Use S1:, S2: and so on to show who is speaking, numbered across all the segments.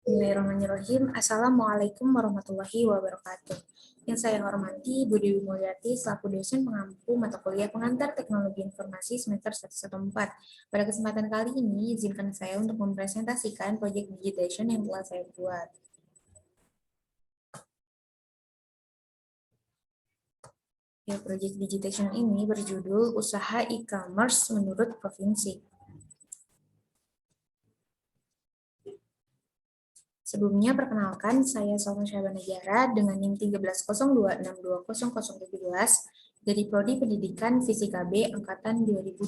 S1: Bismillahirrahmanirrahim. Assalamualaikum warahmatullahi wabarakatuh. Yang saya hormati Bu Dewi Mulyati selaku dosen pengampu mata kuliah pengantar teknologi informasi semester 114. Pada kesempatan kali ini, izinkan saya untuk mempresentasikan proyek digitization yang telah saya buat. Ya, proyek digitization ini berjudul Usaha E-commerce menurut Provinsi. Sebelumnya, perkenalkan, saya Salma Syahbana Negara dengan NIM 1302620017 dari Prodi Pendidikan Fisika B Angkatan 2020.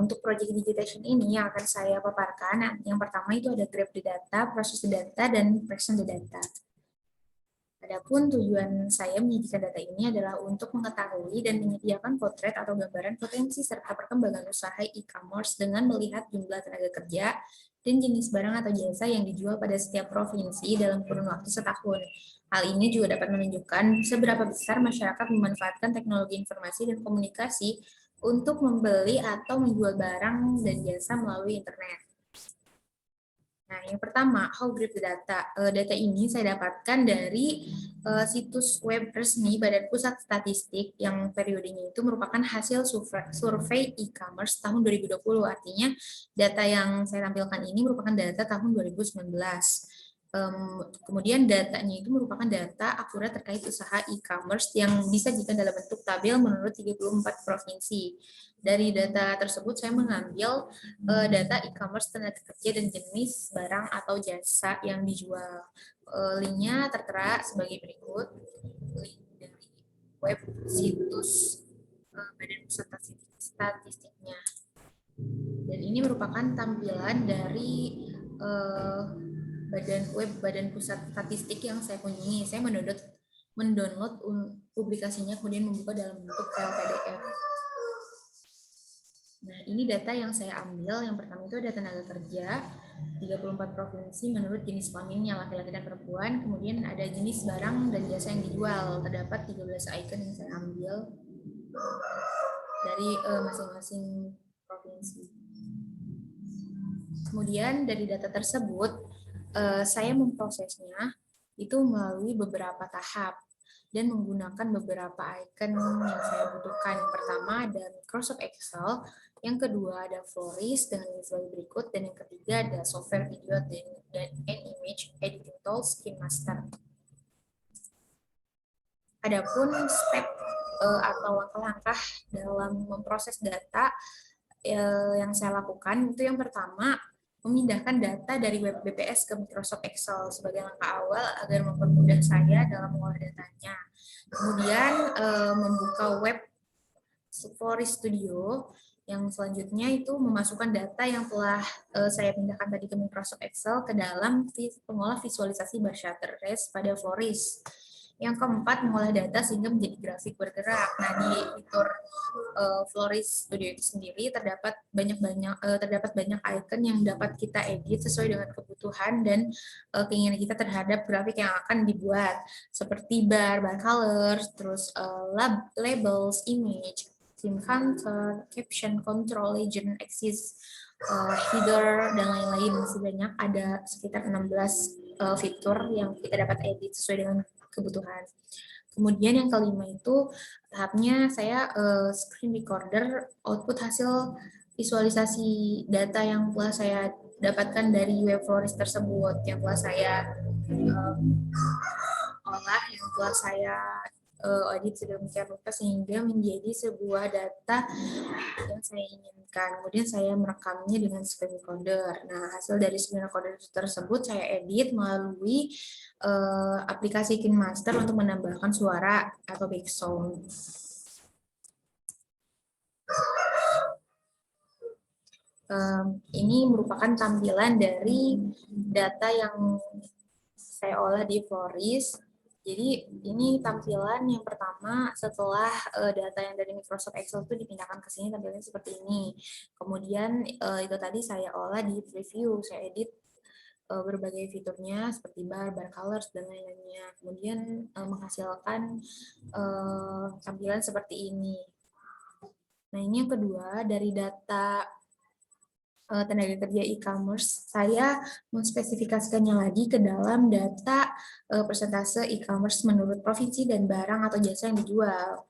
S1: Untuk proyek digitization ini yang akan saya paparkan, yang pertama itu ada grab the data, proses the data, dan present the data. Adapun tujuan saya menyajikan data ini adalah untuk mengetahui dan menyediakan potret atau gambaran potensi serta perkembangan usaha e-commerce dengan melihat jumlah tenaga kerja dan jenis barang atau jasa yang dijual pada setiap provinsi dalam kurun waktu setahun. Hal ini juga dapat menunjukkan seberapa besar masyarakat memanfaatkan teknologi informasi dan komunikasi untuk membeli atau menjual barang dan jasa melalui internet. Nah, yang pertama, how grab the data. Data ini saya dapatkan dari situs web resmi Badan Pusat Statistik yang periodenya itu merupakan hasil survei e-commerce tahun 2020. Artinya, data yang saya tampilkan ini merupakan data tahun 2019. Kemudian datanya itu merupakan data akurat terkait usaha e-commerce yang disajikan dalam bentuk tabel menurut 34 provinsi. Dari data tersebut saya mengambil data e-commerce tenaga kerja dan jenis barang atau jasa yang dijual. Linknya tertera sebagai berikut. Link dari web situs Badan Pusat Statistiknya. Dan ini merupakan tampilan dari Badan Pusat Statistik yang saya kunjungi. Saya mendownload publikasinya kemudian membuka dalam bentuk file PDF. Nah, ini data yang saya ambil. Yang pertama itu ada tenaga kerja 34 provinsi menurut jenis kelaminnya laki-laki dan perempuan. Kemudian ada jenis barang dan jasa yang dijual. Terdapat 13 icon yang saya ambil dari masing-masing provinsi. Kemudian dari data tersebut saya memprosesnya itu melalui beberapa tahap dan menggunakan beberapa icon yang saya butuhkan. Yang pertama ada Microsoft Excel, yang kedua ada Floris dengan visual berikut, dan yang ketiga ada software video dan image editing tools KineMaster. Adapun step atau langkah-langkah dalam memproses data yang saya lakukan itu yang pertama memindahkan data dari web BPS ke Microsoft Excel sebagai langkah awal agar mempermudah saya dalam mengolah datanya. Kemudian membuka web Floris Studio yang selanjutnya itu memasukkan data yang telah saya pindahkan tadi ke Microsoft Excel ke dalam pengolah visualisasi bar Shutterless pada Floris. Yang keempat, mengolah data sehingga menjadi grafik bergerak. Nah, di fitur Floris Studio itu sendiri terdapat banyak icon yang dapat kita edit sesuai dengan kebutuhan dan keinginan kita terhadap grafik yang akan dibuat, seperti bar colors, terus labels, image, theme counter, caption, control, legend, axis, header, dan lain-lain. Sebanyak ada sekitar 16 fitur yang kita dapat edit sesuai dengan kebutuhan. Kemudian yang kelima itu tahapnya saya screen recorder output hasil visualisasi data yang telah saya dapatkan dari web Floris tersebut, yang telah saya olah, yang telah saya audit sedemikian rupa sehingga menjadi sebuah data yang saya inginkan. Kemudian saya merekamnya dengan screen recorder. Nah, hasil dari screen recorder tersebut saya edit melalui aplikasi KineMaster untuk menambahkan suara atau background. Ini merupakan tampilan dari data yang saya olah di Floris. Jadi ini tampilan yang pertama setelah data yang dari Microsoft Excel itu dipindahkan ke sini, tampilannya seperti ini. Kemudian itu tadi saya olah di preview, saya edit berbagai fiturnya seperti bar colors, dan lain-lainnya. Kemudian menghasilkan tampilan seperti ini. Nah, ini yang kedua, dari data tenaga kerja e-commerce, saya menspesifikasikannya lagi ke dalam data persentase e-commerce menurut provinsi dan barang atau jasa yang dijual.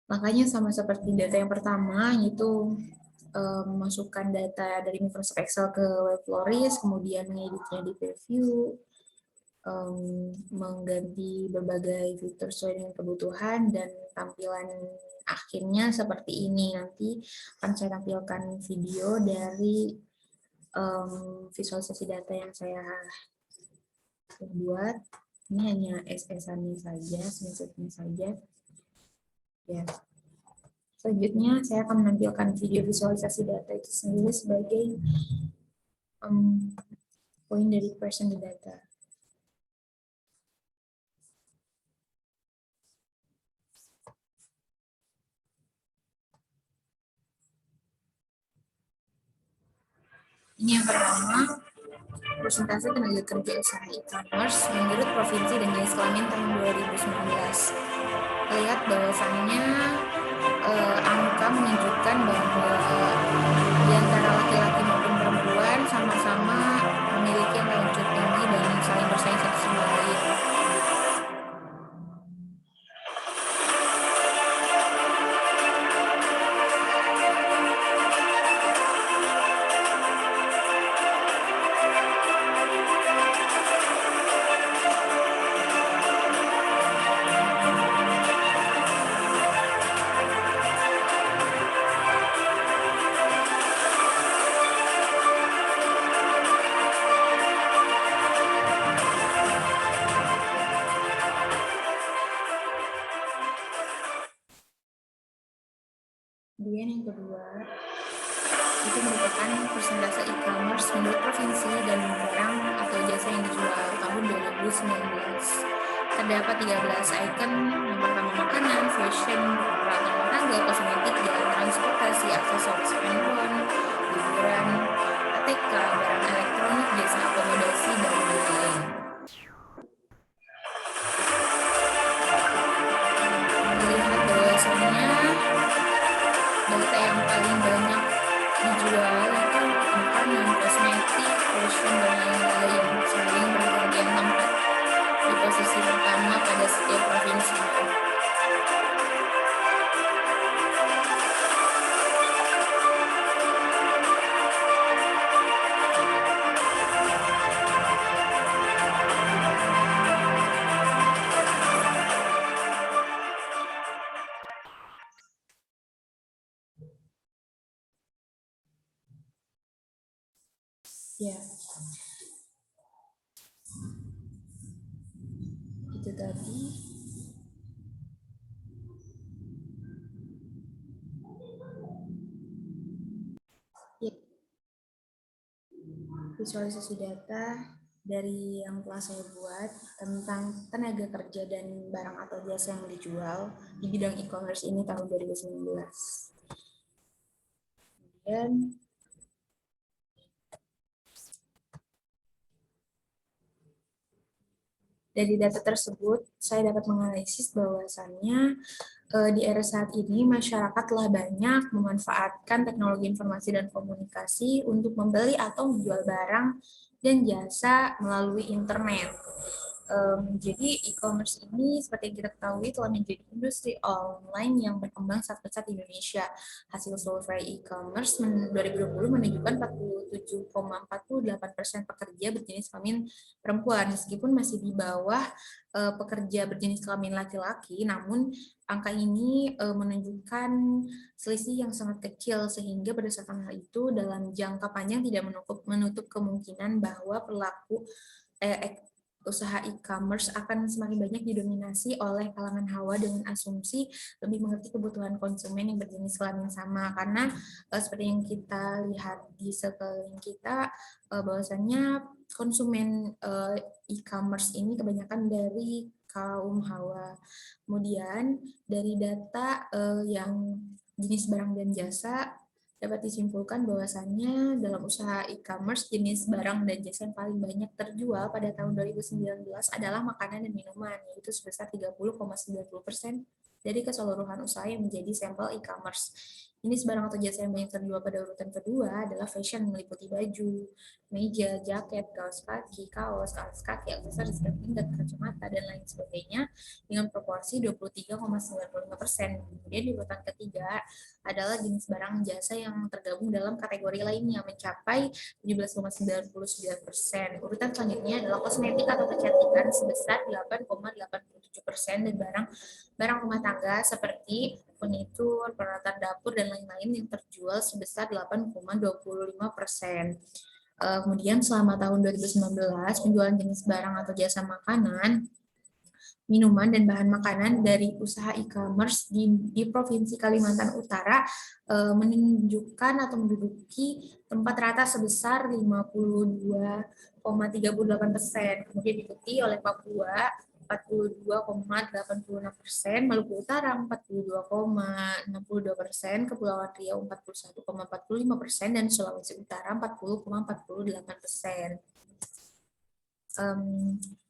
S1: Makanya sama seperti data yang pertama, yaitu memasukkan data dari Microsoft Excel ke Web Floris, kemudian mengeditnya di preview, mengganti berbagai fitur sesuai dengan kebutuhan, dan tampilan akhirnya seperti ini. Nanti akan saya tampilkan video dari visualisasi data yang saya buat. Ini hanya SS-annya saja, screenshot-nya saja. Ya. Selanjutnya, saya akan menampilkan video visualisasi data itu sendiri sebagai poin dari person the data. Ini yang pertama, persentase tenaga kerja usaha e-commerce menurut provinsi dan jenis kelamin tahun 2019. Lihat bahwasannya angka menunjukkan bahwa di antara laki-laki maupun perempuan sama-sama memiliki angka yang cukup tinggi dan saling bersaing satu sama lain. Kemudian yang kedua, itu merupakan persentase e-commerce menurut provinsi dan barang atau jasa yang dijual tahun 2019. Terdapat 13 icon, yang pertama makanan, fashion, peralatan rumah tangga, kosmetik, jalan transportasi, aksesoris handphone, hiburan, ATK, barang elektronik, jasa akomodasi, dan lain-lain. Melihat bahwasannya data yang paling banyak dijual itu makanan, kosmetik, fashion, dan lain-lain, saling bergantian tempat di posisi pertama pada setiap provinsi. Ya, itu tadi. Ya. Visualisasi data dari yang telah saya buat tentang tenaga kerja dan barang atau jasa yang dijual di bidang e-commerce ini tahun 2019. Kemudian dari data tersebut, saya dapat menganalisis bahwasannya di era saat ini masyarakat telah banyak memanfaatkan teknologi informasi dan komunikasi untuk membeli atau menjual barang dan jasa melalui internet. Jadi e-commerce ini seperti yang kita ketahui telah menjadi industri online yang berkembang sangat pesat di Indonesia. Hasil survei e-commerce 2020 menunjukkan 47,48% pekerja berjenis kelamin perempuan, meskipun masih di bawah pekerja berjenis kelamin laki-laki, namun angka ini menunjukkan selisih yang sangat kecil, sehingga berdasarkan hal itu dalam jangka panjang tidak menutup kemungkinan bahwa pelaku usaha e-commerce akan semakin banyak didominasi oleh kalangan hawa dengan asumsi lebih mengerti kebutuhan konsumen yang berjenis kelamin sama, karena seperti yang kita lihat di sekeliling kita bahwasannya konsumen e-commerce ini kebanyakan dari kaum hawa. Kemudian dari data yang jenis barang dan jasa dapat disimpulkan bahwasannya dalam usaha e-commerce jenis barang dan jasa yang paling banyak terjual pada tahun 2019 adalah makanan dan minuman, yaitu sebesar 30,90% dari keseluruhan usaha yang menjadi sampel e-commerce. Jenis barang atau jasa yang banyak terjual pada urutan kedua adalah fashion meliputi baju, meja, jaket, kaos kaki, kaos kaki, aksesoris, dan kacamata, dan lain sebagainya dengan proporsi 23,95%. Kemudian di urutan ketiga adalah jenis barang jasa yang tergabung dalam kategori lainnya mencapai 17,99%. Urutan selanjutnya adalah kosmetik atau kecantikan sebesar 8,87% dan barang rumah tangga seperti furnitur, peralatan dapur, dan lain-lain yang terjual sebesar 8,25%. Kemudian selama tahun 2019, penjualan jenis barang atau jasa makanan, minuman, dan bahan makanan dari usaha e-commerce di Provinsi Kalimantan Utara menunjukkan atau menduduki tempat rata sebesar 52,38%. Kemudian diikuti oleh Papua 42,86%, Maluku Utara 42,62%, Kepulauan Riau 41,45%, dan Sulawesi Utara 40,48%.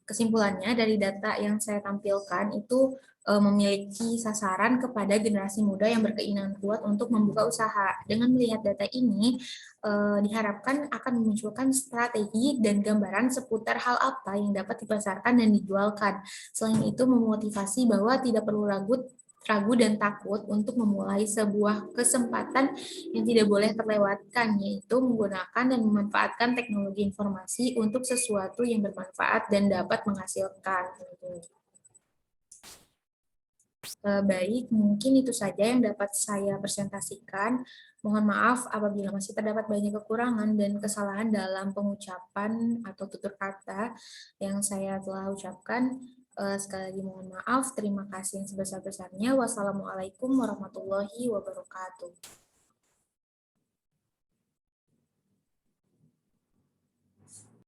S1: Kesimpulannya dari data yang saya tampilkan itu memiliki sasaran kepada generasi muda yang berkeinginan kuat untuk membuka usaha. Dengan melihat data ini, diharapkan akan memunculkan strategi dan gambaran seputar hal apa yang dapat dipasarkan dan dijualkan. Selain itu, memotivasi bahwa tidak perlu ragu dan takut untuk memulai sebuah kesempatan yang tidak boleh terlewatkan, yaitu menggunakan dan memanfaatkan teknologi informasi untuk sesuatu yang bermanfaat dan dapat menghasilkan. Baik, mungkin itu saja yang dapat saya presentasikan. Mohon maaf apabila masih terdapat banyak kekurangan dan kesalahan dalam pengucapan atau tutur kata yang saya telah ucapkan. Sekali lagi mohon maaf, terima kasih yang sebesar-besarnya. Wassalamualaikum warahmatullahi wabarakatuh.